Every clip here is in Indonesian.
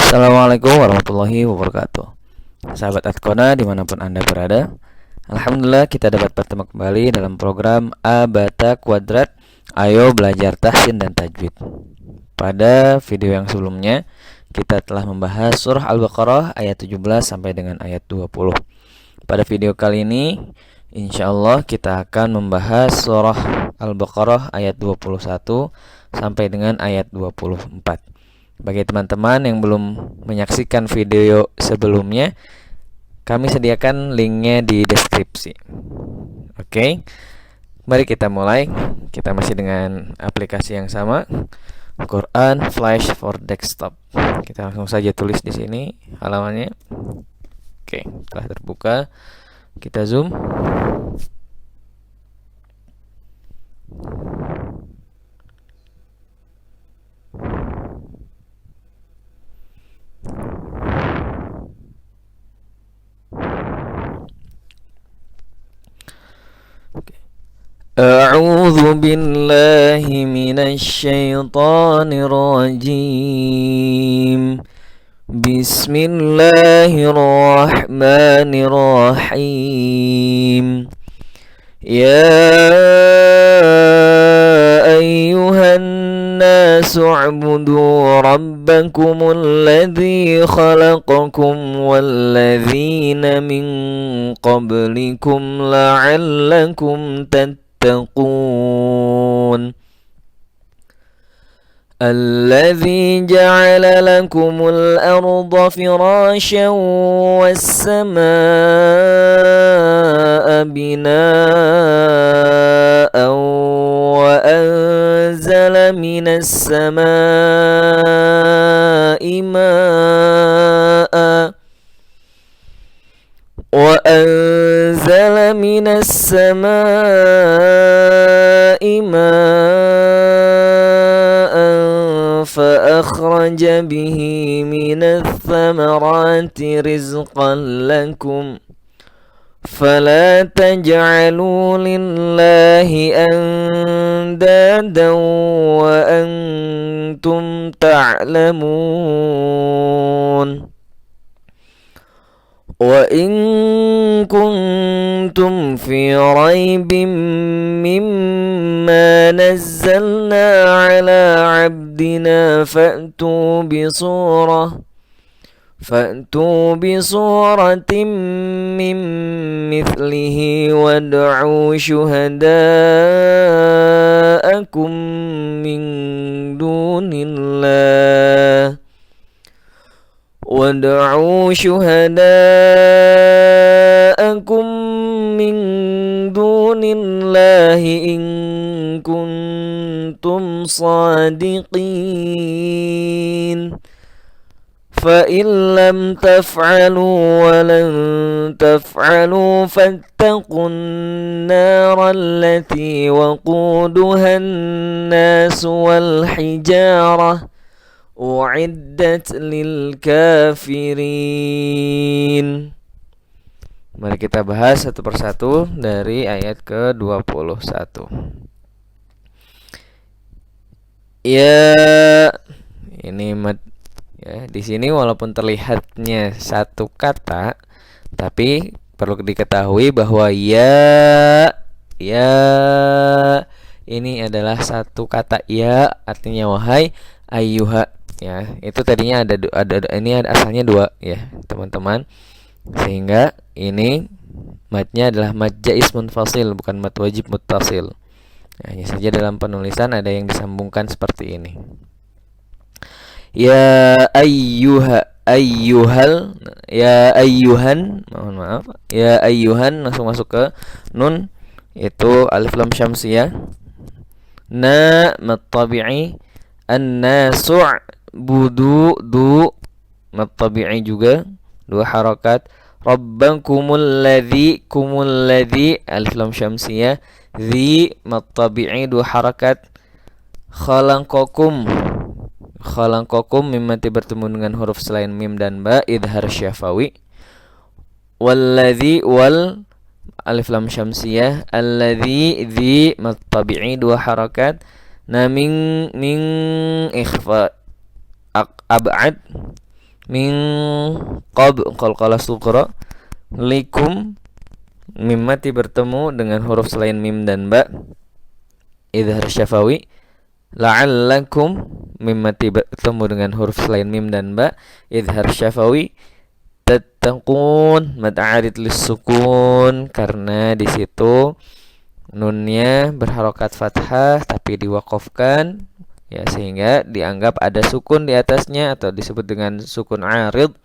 Assalamualaikum warahmatullahi wabarakatuh. Sahabat Atkona dimanapun Anda berada, Alhamdulillah kita dapat bertemu kembali dalam program Abata Kuadrat. Ayo belajar tahsin dan tajwid. Pada video yang sebelumnya kita telah membahas surah Al-Baqarah ayat 17 sampai dengan ayat 20. Pada video kali ini insyaallah kita akan membahas surah Al-Baqarah ayat 21 sampai dengan ayat 24. Bagi teman-teman yang belum menyaksikan video sebelumnya, kami sediakan linknya di deskripsi. Oke, mari kita mulai. Kita masih dengan aplikasi yang sama, Quran Flash for Desktop. Kita langsung saja tulis di sini halamannya. Oke, telah terbuka. Kita zoom. A'udzu billahi minasyaitonir rajim. Bismillahirrahmanirrahim. Ya ayyuhan nasu u'budu rabbakumul ladzi khalaqakum walladzina min qablikum la'allakum tattaqun. الذي جعل لكم الأرض فراشا والسماء بناء وأنزل من السماء ماء فأخرج به من الثمرات رزقا لكم فلا تجعلوا لله أندادا وأنتم تعلمون وإن كنتم في ريب مما نزلنا على عبدنا فأتوا بصورة من مثله وادعوا شهداءكم من دون الله إن كنتم صادقين فإن لم تفعلوا ولن تفعلوا فاتقوا النار التي وقودها الناس والحجارة أعدت للكافرين. Mari kita bahas satu persatu dari ayat ke-21. Ya, ini ya, di sini walaupun terlihatnya satu kata, tapi perlu diketahui bahwa ya ini adalah satu kata. Ya artinya wahai ayyuha. Ya, itu tadinya ada ini asalnya dua ya, teman-teman. Sehingga ini matnya adalah mad jaiz munfasil, bukan mad wajib muttasil. Hanya saja dalam penulisan ada yang disambungkan seperti ini. Ya ayyuhal, ya ayyuhan, mohon maaf. Ya ayyuhan langsung masuk ke nun, itu alif lam syamsiyah. Na mad tabi'i, an-nasu' budu du mad tabi'i juga dua harakat. Rabbakumul ladzi kumul ladzi alif lam syamsiyah, dzi mad tabi'i dua harakat. Khalaqakum mim mati bertemu dengan huruf selain mim dan ba, idhar syafawi. Walladzi wal alif lam syamsiyah, alladzi dzi mad tabi'i dua harakat. Na min ikhfa ab'ad min qalqalah sughra, likum mim mati bertemu dengan huruf selain mim dan ba, idhar syafawi. La'allakum mim mati bertemu dengan huruf selain mim dan ba, idhar syafawi. Tattaqun mad arid lis-sukun, karena di situ nunnya berharokat fathah tapi diwaqafkan, ya, sehingga dianggap ada sukun di atasnya atau disebut dengan sukun arid,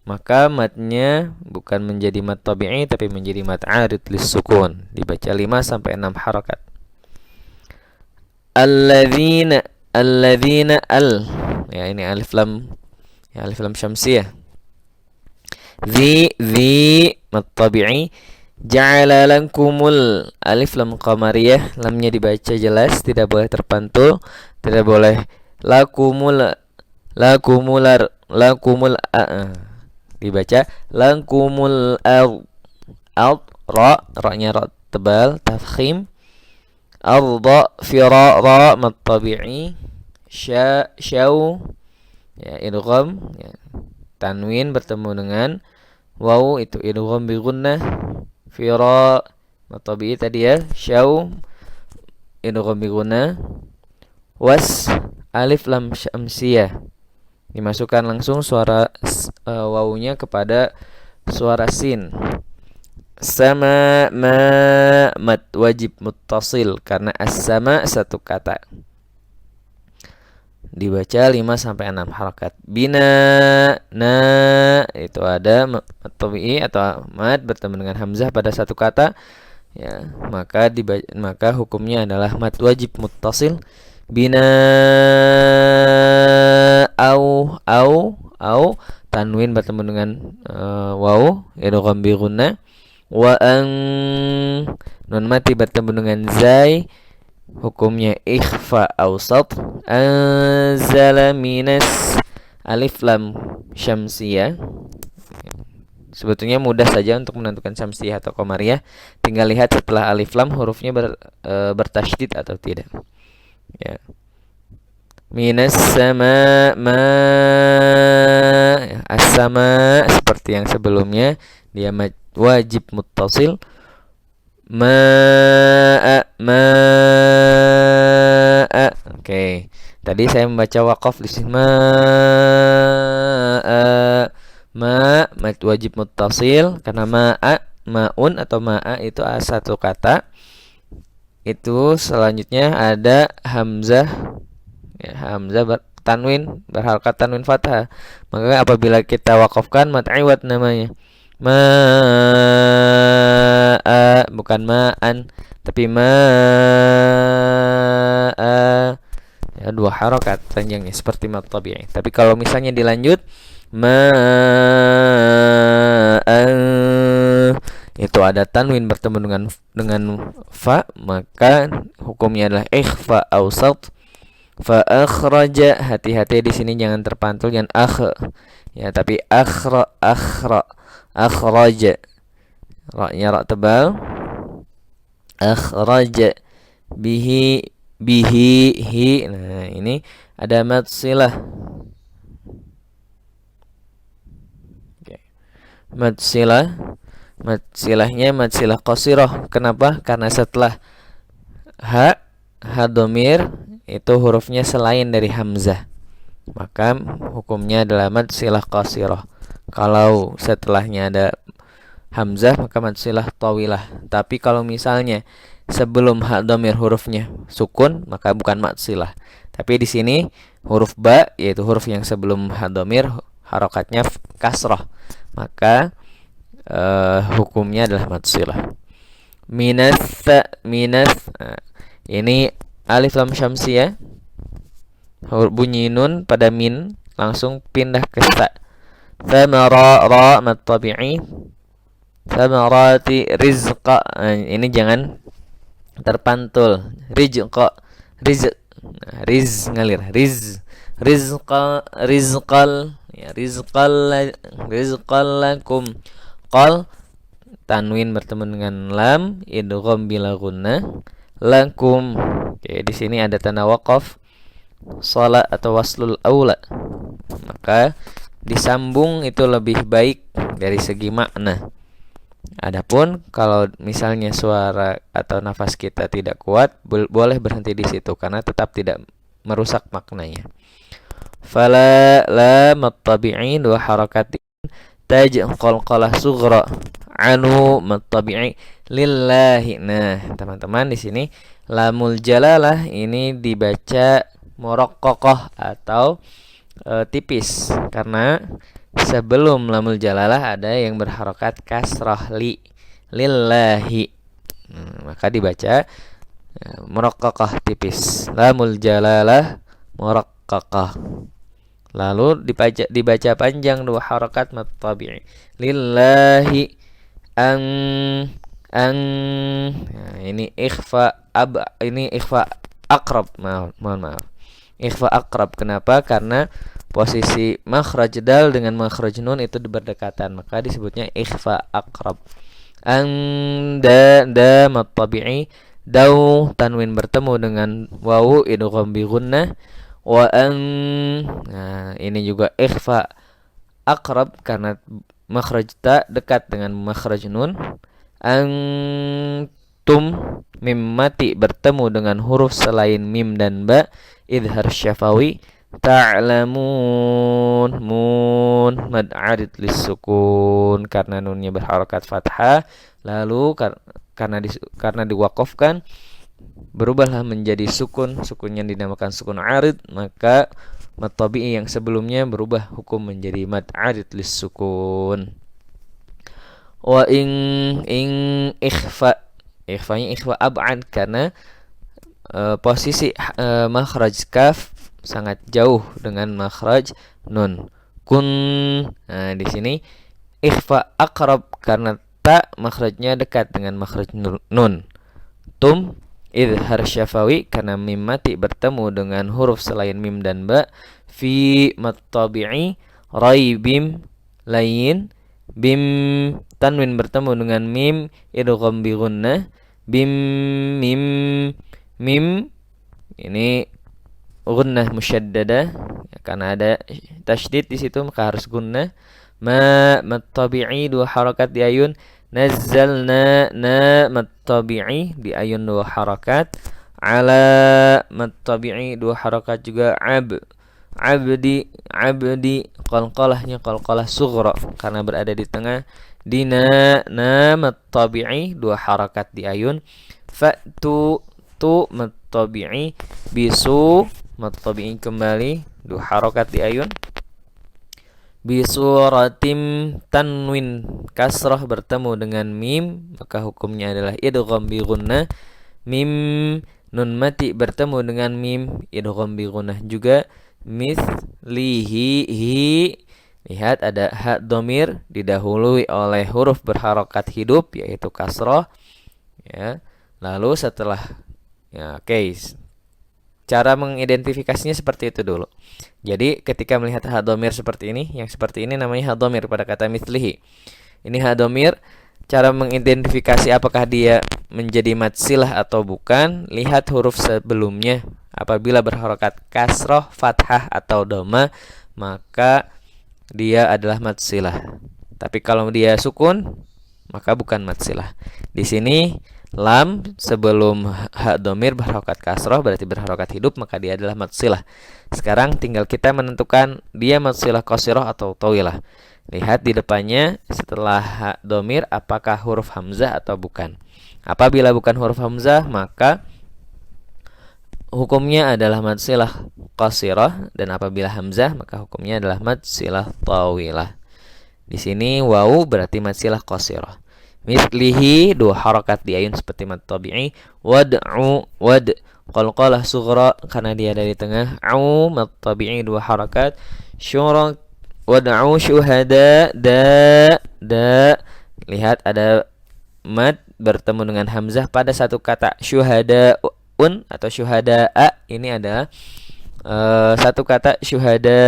maka matnya bukan menjadi mat tabi'i tapi menjadi mat arid lis-sukun, dibaca 5 sampai 6 harokat. Alladzina ya, ini alif lam, ya, alif lam syamsiyah. Dhi mat tabi'i. Ja'ala lakumul, alif lam qamariyah, lamnya dibaca jelas, tidak boleh terpantul, tidak boleh lakumul dibaca lakumul ra-nya ra tebal tafkhim. Arda fira ra mat tabi'i. Syaw, ya, idgham, ya, tanwin bertemu dengan waw, itu idgham bi gunnah. Fira mat tabi'i tadi, ya, syaw idgham bi gunnah. Was alif lam syamsiyah, dimasukkan langsung suara wawunya kepada suara sin. Sama mat wajib muttasil, karena as-sama satu kata, dibaca 5 sampai 6 harakat. Bina itu ada mat tabi'i atau mad bertemu dengan hamzah pada satu kata, ya, maka hukumnya adalah mad wajib muttasil. Bina au tanwin bertemu dengan waw, idgham bi gunnah. Wa nun mati bertemu dengan zai, hukumnya ikhfa awsat. Anzala minas, alif lam syamsiyah. Sebetulnya mudah saja untuk menentukan syamsiyah atau qamariyah, tinggal lihat setelah alif lam hurufnya bertasydid atau tidak, ya. Minas sama as-sama seperti yang sebelumnya, dia wajib muttasil. Oke. Tadi saya membaca waqaf di sini. Mad wajib muttasil, karena maun atau ma'a itu satu kata. Itu selanjutnya ada hamzah, ya, hamzah tanwin berharokat tanwin fathah. Maka apabila kita waqafkan mad iwad namanya. Bukan ma'an tapi ya, 2 harokat panjangnya seperti mad tabi'i. Tapi kalau misalnya dilanjut itu ada tanwin bertemu dengan fa, maka hukumnya adalah ikhfa awsat. Fa akhraja, hati-hati di sini jangan terpantul, jangan ya, tapi akhraja, ra-nya ra tebal. Akhraja bihi hi. Nah, ini ada mad silah. Oke. Mad silahnya mad silah qasirah. Kenapa? Karena setelah ha dhamir itu hurufnya selain dari hamzah, maka hukumnya adalah mad silah qasirah. Kalau setelahnya ada hamzah maka mad silah tawilah. Tapi kalau misalnya sebelum ha dhamir hurufnya sukun, maka bukan mad silah. Tapi di sini huruf ba, yaitu huruf yang sebelum ha dhamir, harokatnya kasrah, maka hukumnya adalah mad silah. Minas, ini alif lam syamsiyah, bunyi nun pada min langsung pindah ke sa. Thamara ra mad tabi'i. Thamarati rizqa, ini jangan terpantul. Rizqa, riz ngalir, rizqal, ya, rizqal lakum. Qal tanwin bertemu dengan lam, idgham bila gunnah. Lakum. Oke, di sini ada tanda waqaf, shalah atau waslul aula. Maka disambung itu lebih baik dari segi makna. Adapun kalau misalnya suara atau nafas kita tidak kuat, boleh berhenti di situ karena tetap tidak merusak maknanya. Fala la mattabi'i dua harakat taj qalqalah sughra anu mattabi'i lillahi. Nah, teman-teman di sini lamul jalalah ini dibaca muraqqaqah atau tipis karena sebelum lamul jalalah ada yang berharokat kasrah lillahi. Maka dibaca muraqqaqah tipis. Lamul jalalah muraqqaqah. Lalu dibaca panjang dua harokat mattabi'i. Lillahi an. Nah, ini ikhfa akrab. Mohon maaf. Ikhfa akrab. Kenapa? Karena posisi makhraj dal dengan makhraj nun itu berdekatan, maka disebutnya ikhfa akrab. Da mattabi'i, dau tanwin bertemu dengan wawu idgham bi gunnah. Nah, ini juga ikhfa akrab karena makhraj ta dekat dengan makhraj nun. Antum mim mati bertemu dengan huruf selain mim dan ba, idhar syafawi. Ta'lamun mun mad arid lisukun karena nunnya berharakat fathah, lalu karena diwaqafkan berubahlah menjadi sukunnya dinamakan sukun arid, maka mad tabi'i yang sebelumnya berubah hukum menjadi mad arid lisukun. Wa ikhfanya ikhfa ab'ad karena posisi makhraj kaf sangat jauh dengan makhraj nun. Nah, di sini ikhfa aqrab karena ta makhrajnya dekat dengan makhraj nun. Idhar syafawi karena mim mati bertemu dengan huruf selain mim dan ba. Fi mattabi'i raibim lain. Bim tanwin bertemu dengan mim idgham bi gunnah. Bim mim ini gunnah musyaddada ya, karena ada tasydid di situ maka harus gunnah. Mattabi'i dua harakat di ayun. Nazzalna mattabi'i di ayun dua harakat. Ala mattabi'i dua harakat juga. Abdi qalqalahnya qalqalah sughra karena berada di tengah. Dina mattabi'i dua harakat di ayun. Fa'tu mattabi'i. Bisu mattabi'i kembali dua harakat di ayun. Bisuratim tanwin kasrah bertemu dengan mim maka hukumnya adalah idgham bi gunnah. Mim nun mati bertemu dengan mim idgham bi gunnah juga. Mislihi, lihat ada ha dhamir didahului oleh huruf berharokat hidup yaitu kasrah ya. Lalu setelah ya, cara mengidentifikasinya seperti itu dulu. Jadi ketika melihat ha dhamir seperti ini, yang seperti ini namanya ha dhamir pada kata mislihi. Ini ha dhamir, cara mengidentifikasi apakah dia menjadi mad silah atau bukan, lihat huruf sebelumnya. Apabila berharokat kasroh, fathah atau dhamma, maka dia adalah mad silah. Tapi kalau dia sukun, maka bukan mad silah. Di sini lam sebelum ha dhamir berharokat kasroh berarti berharokat hidup, maka dia adalah mad silah. Sekarang tinggal kita menentukan dia mad silah qasirah atau tawilah. Lihat di depannya setelah ha dhamir apakah huruf hamzah atau bukan. Apabila bukan huruf hamzah maka hukumnya adalah mad silah qasirah, dan apabila hamzah maka hukumnya adalah mad silah tawilah. Di sini wawu berarti mad silah qasirah. Mislihi dua harakat di ayun seperti mad tabi'i. Wad'u qalqalah sughra karena dia ada di tengah. Au mad tabi'i dua harakat. Wad'u syuhada da. Lihat ada mad bertemu dengan hamzah pada satu kata. Syuhada atau syuhada ini adalah satu kata syuhada,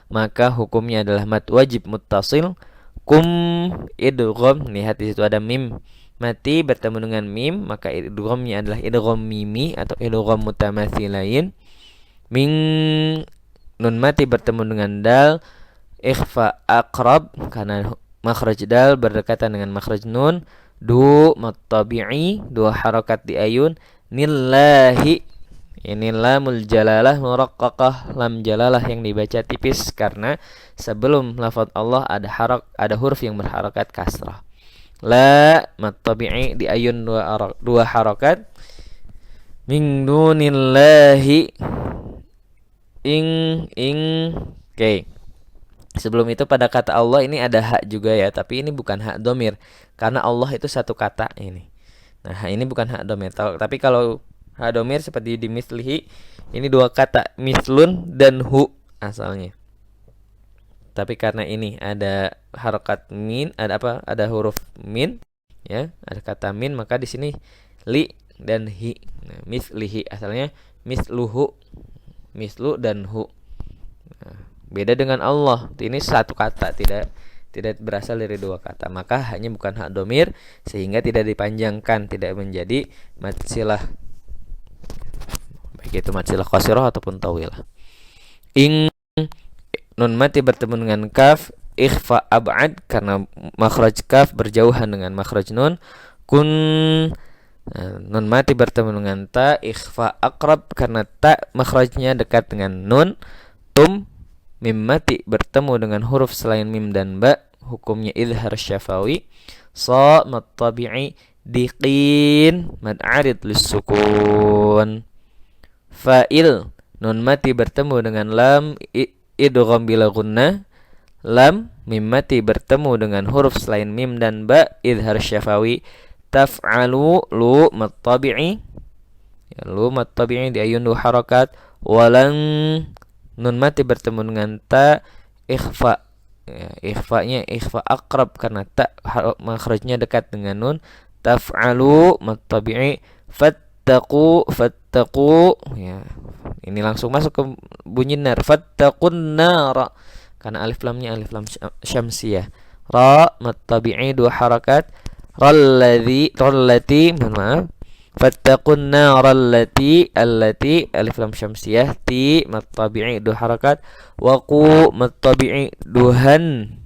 maka hukumnya adalah mad wajib muttasil. Idgham, lihat di situ ada mim mati bertemu dengan mim, maka idghamnya adalah idgham mimi atau idgham mutamathilain. nun mati bertemu dengan dal, ikhfa aqrab karena makhraj dal berdekatan dengan makhraj nun. Du mat tabi'i, dua harakat di ayun. Nillahi, ini lamul jalalah muraqqaqah, lam jalalah yang dibaca tipis karena sebelum lafaz Allah ada huruf yang berharakat kasrah. La mat tabi'i di ayun dua harakat. Min dunillahi, ing. Oke. Sebelum itu pada kata Allah ini ada hak juga ya, tapi ini bukan hak domir karena Allah itu satu kata ini. Nah, ini bukan hak domir. Tapi kalau hadomir seperti di mislihi, ini dua kata, mislun dan hu asalnya. Tapi karena ini ada harokat min, ada huruf min, ya, ada kata min, maka di sini li dan hi. Nah, mislihi asalnya misluhu, mislu dan hu. Nah, beda dengan Allah, ini satu kata, tidak berasal dari dua kata, maka hanya bukan hak domir sehingga tidak dipanjangkan, tidak menjadi matsilah, baik itu matsilah qasirah ataupun tawilah. Ing nun mati bertemu dengan kaf, ikhfa ab'ad karena makhraj kaf berjauhan dengan makhraj nun. Kun nun mati bertemu dengan ta, ikhfa aqrab karena ta makhrajnya dekat dengan nun. Tum mim mati bertemu dengan huruf selain mim dan ba, hukumnya idhar syafawi. Sa mat tabi'i, diqin mad arid lis-sukun. Fa'il nun mati bertemu dengan lam, idgham bila gunnah. Lam mim mati bertemu dengan huruf selain mim dan ba, idhar syafawi. Taf'alu lu mat tabi'i, ya, lu mat tabi'i di ayun dua harakat. Walang nun mati bertemu dengan ta, ikhfa, ya, ikhfanya ikhfa akrab karena ta makhrajnya dekat dengan nun. Taf'alu mat tabi'i. Fattaqu, ya, ini langsung masuk ke bunyi nar. Fattaqun nara karena alif lamnya alif lam syamsiyah. Ra mat tabi'i dua harakat. Rallati, mohon maaf. Fattaqun nara allati alif lam syamsiyah. Ti mat tabi'i dua harakat. Waqu mat tabi'i duhan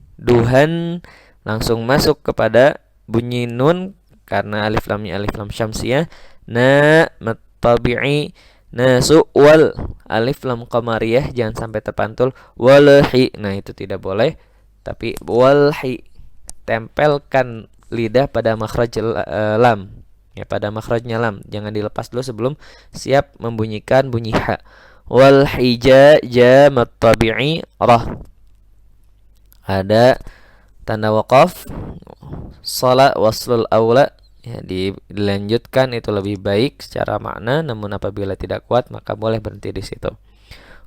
langsung masuk kepada bunyi nun karena alif lamnya alif lam syamsiyah. Na mat tabi'i nasu. Wal alif lam qamariyah jangan sampai terpantul. Walhi, nah itu tidak boleh, tapi walhi tempelkan lidah pada makhraj lam, ya, pada makhrajnya lam, jangan dilepas dulu sebelum siap membunyikan bunyi ha. Wal hija ja mat tabi'i rah, ada tanda waqaf. Sala waslul aula, ya, dilanjutkan itu lebih baik secara makna, namun apabila tidak kuat maka boleh berhenti di situ.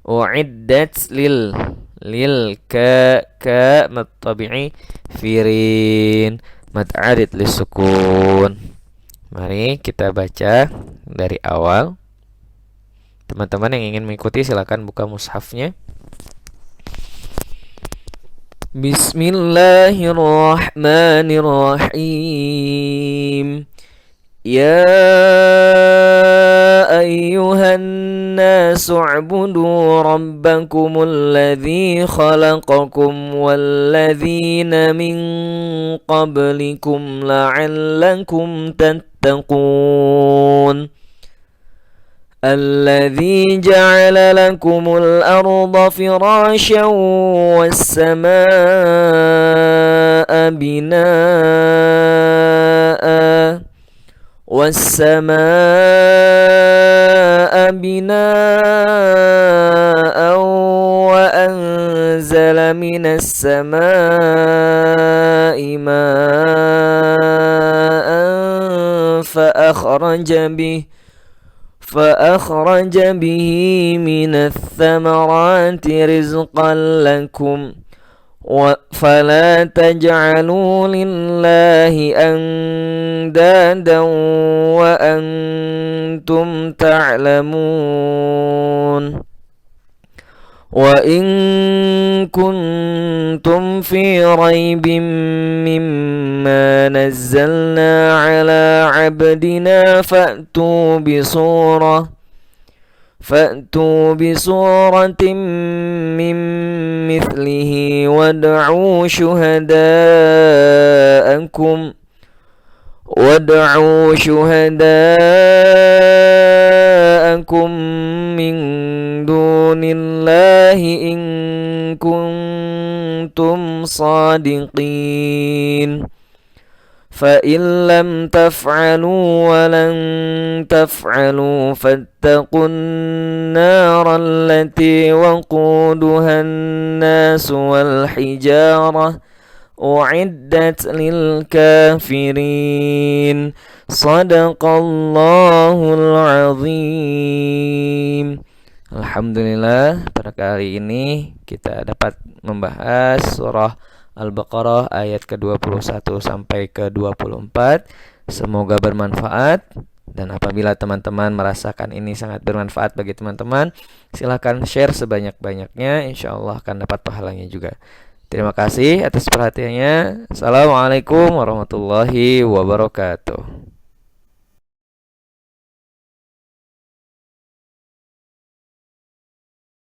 Uiddat lil ka mat tabi'i firin mad arid lisukun. Mari kita baca dari awal. Teman-teman yang ingin mengikuti silakan buka mushafnya. Bismillahirrahmanirrahim. Ya ayyuhan nasu u'budu rabbakumul ladzi khalaqakum walladzina min qablikum la'allakum tattaqun. الذي جعل لكم الأرض فراشا والسماء بناء وأنزل من السماء ماء فأخرج به من الثمرات رزقا لكم فلا تجعلوا لله أندادا وأنتم تعلمون. وإن كنتم في ريب مما نزلنا على عبدنا فأتوا فأتوا بسورة من مثله وادعوا شهداءكم من دون الله إن كنتم صادقين فإن لم تفعلوا ولن تفعلوا فاتقوا النار التي وقودها الناس والحجارة أعدت للكافرين صدق الله العظيم. Alhamdulillah, pada kali ini kita dapat membahas surah Al-Baqarah ayat ke-21 sampai ke-24. Semoga bermanfaat, dan apabila teman-teman merasakan ini sangat bermanfaat bagi teman-teman, silakan share sebanyak-banyaknya, insyaallah akan dapat pahalanya juga. Terima kasih atas perhatiannya. Assalamualaikum warahmatullahi wabarakatuh.